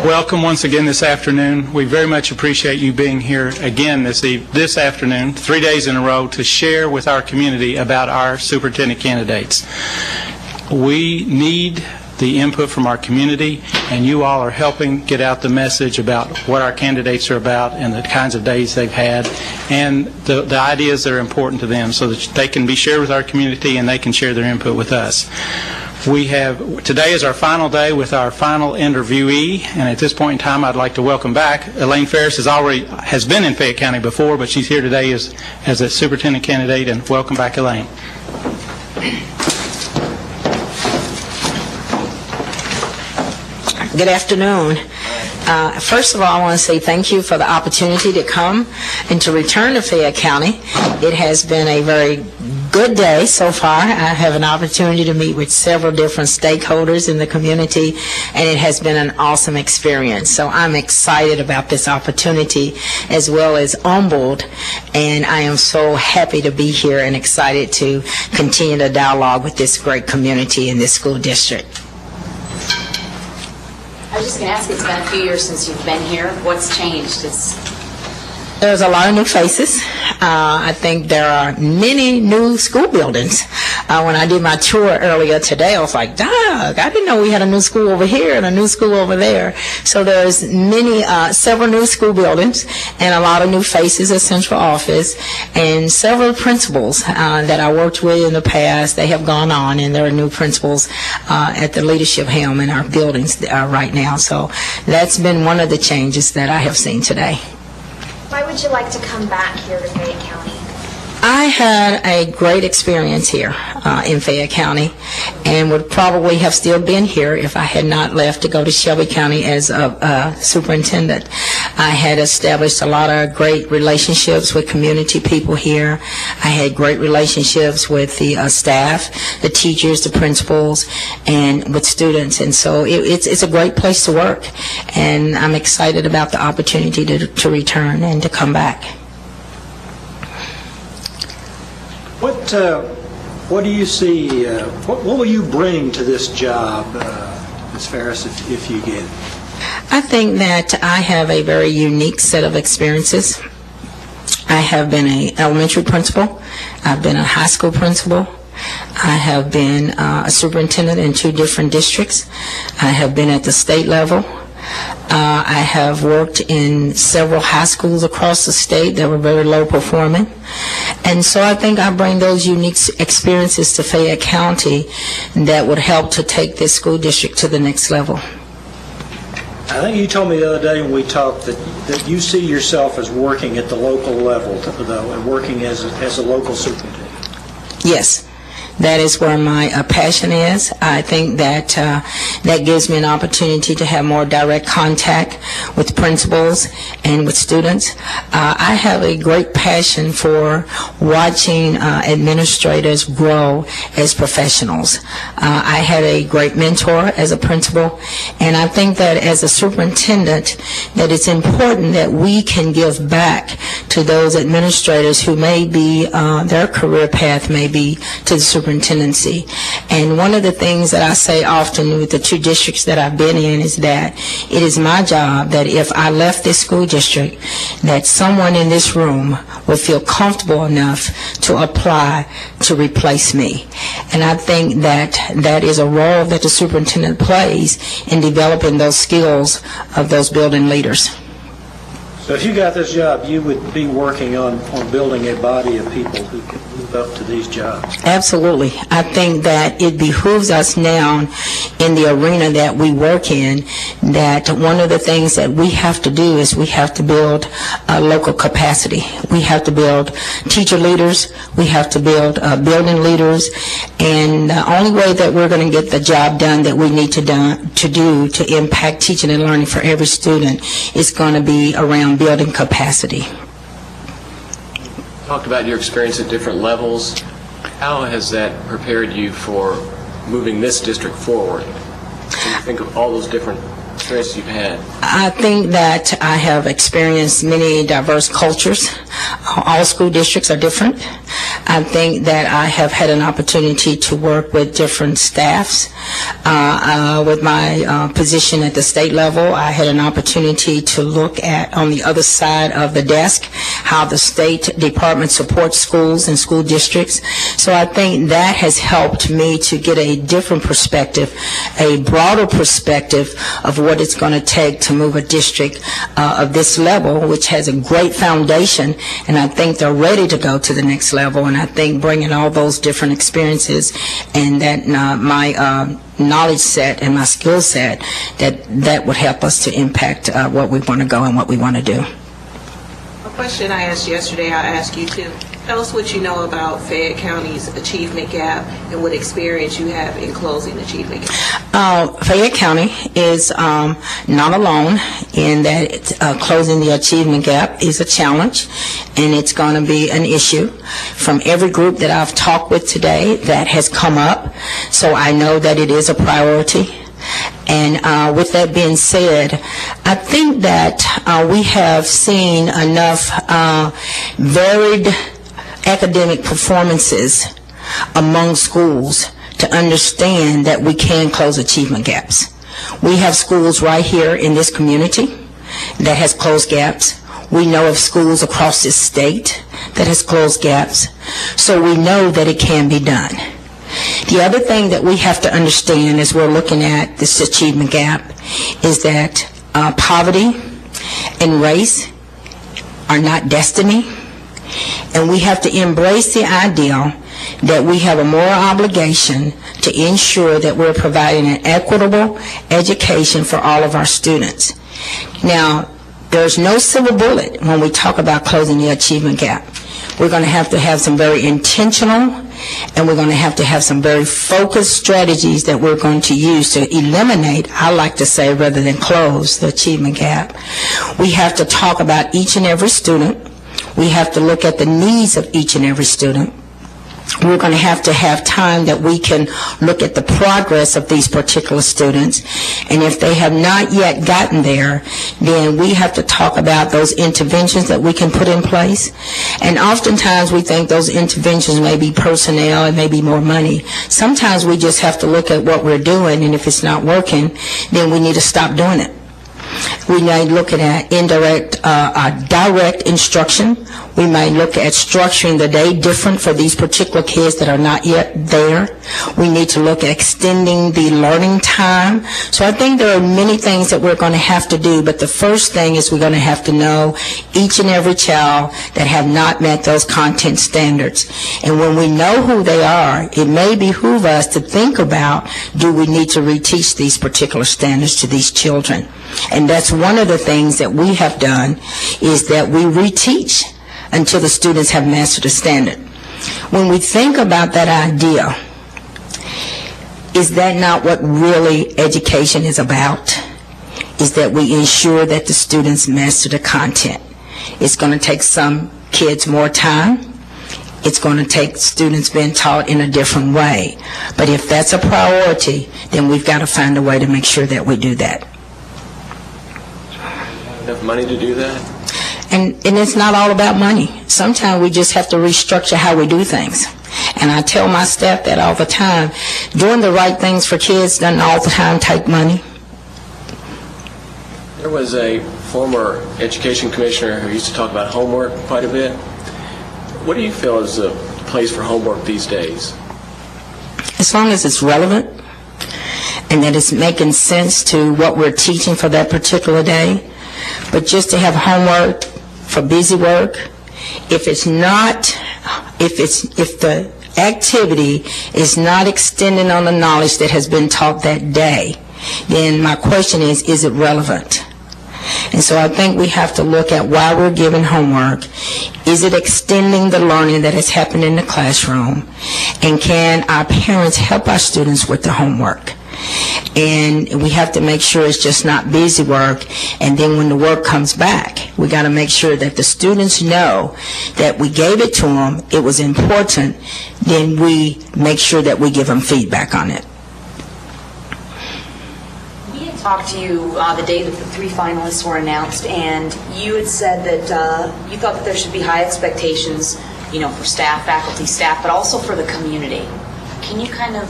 welcome once again this afternoon. We very much appreciate you being here again this afternoon, 3 days in a row, to share with our community about our superintendent candidates. We need the input from our community, and you all are helping get out the message about what our candidates are about and the kinds of days they've had and the ideas that are important to them so that they can be shared with our community and they can share their input with us. Today is our final day with our final interviewee, and at this point in time I'd like to welcome back Elaine Farris. Has been in Fayette County before, but she's here today as a superintendent candidate, and welcome back, Elaine. Good afternoon. First of all, I want to say thank you for the opportunity to come and to return to Fayette County. It has been a very good day so far. I have an opportunity to meet with several different stakeholders in the community, and it has been an awesome experience. So I'm excited about this opportunity as well as humbled, and I am so happy to be here and excited to continue the dialogue with this great community in this school district. I was just going to ask, it's been a few years since you've been here. What's changed? There's a lot of new faces. I think there are many new school buildings. When I did my tour earlier today, I was like, Doug, I didn't know we had a new school over here and a new school over there. So there's several new school buildings and a lot of new faces at central office, and several principals that I worked with in the past. They have gone on, and there are new principals at the leadership helm in our buildings right now. So that's been one of the changes that I have seen today. Why would you like to come back here to Fayette County? I had a great experience here in Fayette County, and would probably have still been here if I had not left to go to Shelby County as a superintendent. I had established a lot of great relationships with community people here. I had great relationships with the staff, the teachers, the principals, and with students, and so it's a great place to work, and I'm excited about the opportunity to return and to come back. What do you see, what will you bring to this job, Ms. Farris, if you get it? I think that I have a very unique set of experiences. I have been an elementary principal. I've been a high school principal. I have been a superintendent in 2 different districts. I have been at the state level. I have worked in several high schools across the state that were very low performing. And so I think I bring those unique experiences to Fayette County that would help to take this school district to the next level. I think you told me the other day when we talked that you see yourself as working at the local level, though, and working as a local superintendent. Yes. That is where my passion is. I think that that gives me an opportunity to have more direct contact with principals and with students. I have a great passion for watching administrators grow as professionals. I had a great mentor as a principal, and I think that as a superintendent that it's important that we can give back to those administrators who may be, their career path may be to the superintendency. And one of the things that I say often with the 2 districts that I've been in is that it is my job that if I left this school district, that someone in this room would feel comfortable enough to apply to replace me. And I think that that is a role that the superintendent plays in developing those skills of those building leaders. So if you got this job, you would be working on building a body of people who can move up to these jobs. Absolutely. I think that it behooves us now in the arena that we work in, that one of the things that we have to do is we have to build local capacity. We have to build teacher leaders. We have to build building leaders. And the only way that we're going to get the job done that we need to do to impact teaching and learning for every student is going to be around building capacity. Talked about your experience at different levels. How has that prepared you for moving this district forward? When you think of all those different experiences you've had. I think that I have experienced many diverse cultures. All school districts are different. I think that I have had an opportunity to work with different staffs. With my position at the state level, I had an opportunity to look at, on the other side of the desk, how the State Department supports schools and school districts. So I think that has helped me to get a different perspective, a broader perspective of what it's going to take to move a district of this level, which has a great foundation, and I think they're ready to go to the next level. And I think bringing all those different experiences and that my knowledge set and my skill set, that would help us to impact what we want to go and what we want to do. A question I asked yesterday, I ask you too. Tell us what you know about Fayette County's achievement gap and what experience you have in closing the achievement gap. Fayette County is not alone in that closing the achievement gap is a challenge, and it's going to be an issue. From every group that I've talked with today, that has come up, so I know that it is a priority. And with that being said, I think that we have seen enough varied academic performances among schools to understand that we can close achievement gaps. We have schools right here in this community that has closed gaps. We know of schools across this state that has closed gaps. So we know that it can be done. The other thing that we have to understand as we're looking at this achievement gap is that poverty and race are not destiny, and we have to embrace the idea that we have a moral obligation to ensure that we're providing an equitable education for all of our students. Now, there's no silver bullet when we talk about closing the achievement gap. We're going to have some very intentional, and we're going to have some very focused strategies that we're going to use to eliminate, I like to say, rather than close the achievement gap. We have to talk about each and every student. We have to look at the needs of each and every student. We're going to have time that we can look at the progress of these particular students, and if they have not yet gotten there, then we have to talk about those interventions that we can put in place. And oftentimes we think those interventions may be personnel, it may be more money. Sometimes we just have to look at what we're doing, and if it's not working, then we need to stop doing it. We may look at direct instruction. We may look at structuring the day different for these particular kids that are not yet there. We need to look at extending the learning time. So I think there are many things that we're going to have to do, but the first thing is we're going to have to know each and every child that have not met those content standards. And when we know who they are, it may behoove us to think about, do we need to reteach these particular standards to these children? And that's one of the things that we have done, is that we reteach until the students have mastered the standard. When we think about that idea, is that not what really education is about? Is that we ensure that the students master the content. It's going to take some kids more time. It's going to take students being taught in a different way. But if that's a priority, then we've got to find a way to make sure that we do that. Enough money to do that? And it's not all about money. Sometimes we just have to restructure how we do things. And I tell my staff that all the time. Doing the right things for kids doesn't all the time take money. There was a former education commissioner who used to talk about homework quite a bit. What do you feel is the place for homework these days? As long as it's relevant and that it's making sense to what we're teaching for that particular day. But just to have homework for busy work, if the activity is not extending on the knowledge that has been taught that day, then my question is it relevant? And so I think we have to look at why we're giving homework. Is it extending the learning that has happened in the classroom? And can our parents help our students with the homework? And we have to make sure it's just not busy work, and then when the work comes back, we got to make sure that the students know that we gave it to them, it was important, then we make sure that we give them feedback on it. We had talked to you the day that the 3 finalists were announced, and you had said that you thought that there should be high expectations for staff, faculty, staff, but also for the community. Can you kind of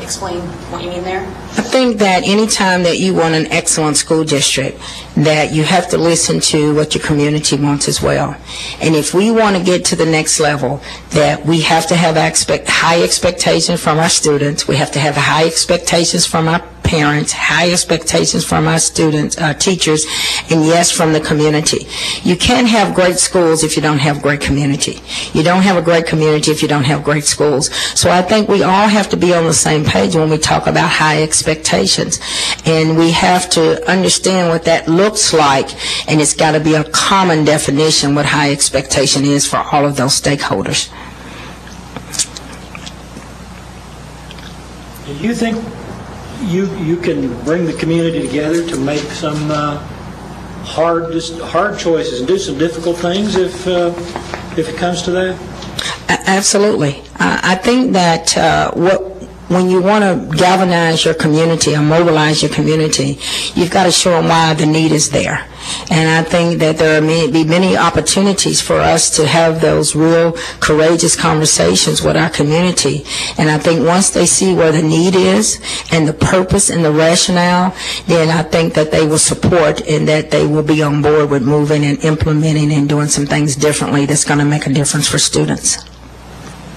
explain what you mean there? I think that anytime that you want an excellent school district, that you have to listen to what your community wants as well. And if we want to get to the next level, that we have to have high expectations from our students, we have to have high expectations from our parents, high expectations from our students, teachers, and yes, from the community. You can't have great schools if you don't have great community. You don't have a great community if you don't have great schools. So I think we all have to be on the same page when we talk about high expectations. And we have to understand what that looks like, and it's got to be a common definition what high expectation is for all of those stakeholders. Do you think you can bring the community together to make some hard choices and do some difficult things if it comes to that? Absolutely. I think that when you want to galvanize your community or mobilize your community, you've got to show them why the need is there. And I think that there may be many opportunities for us to have those real courageous conversations with our community. And I think once they see where the need is and the purpose and the rationale, then I think that they will support and that they will be on board with moving and implementing and doing some things differently that's going to make a difference for students.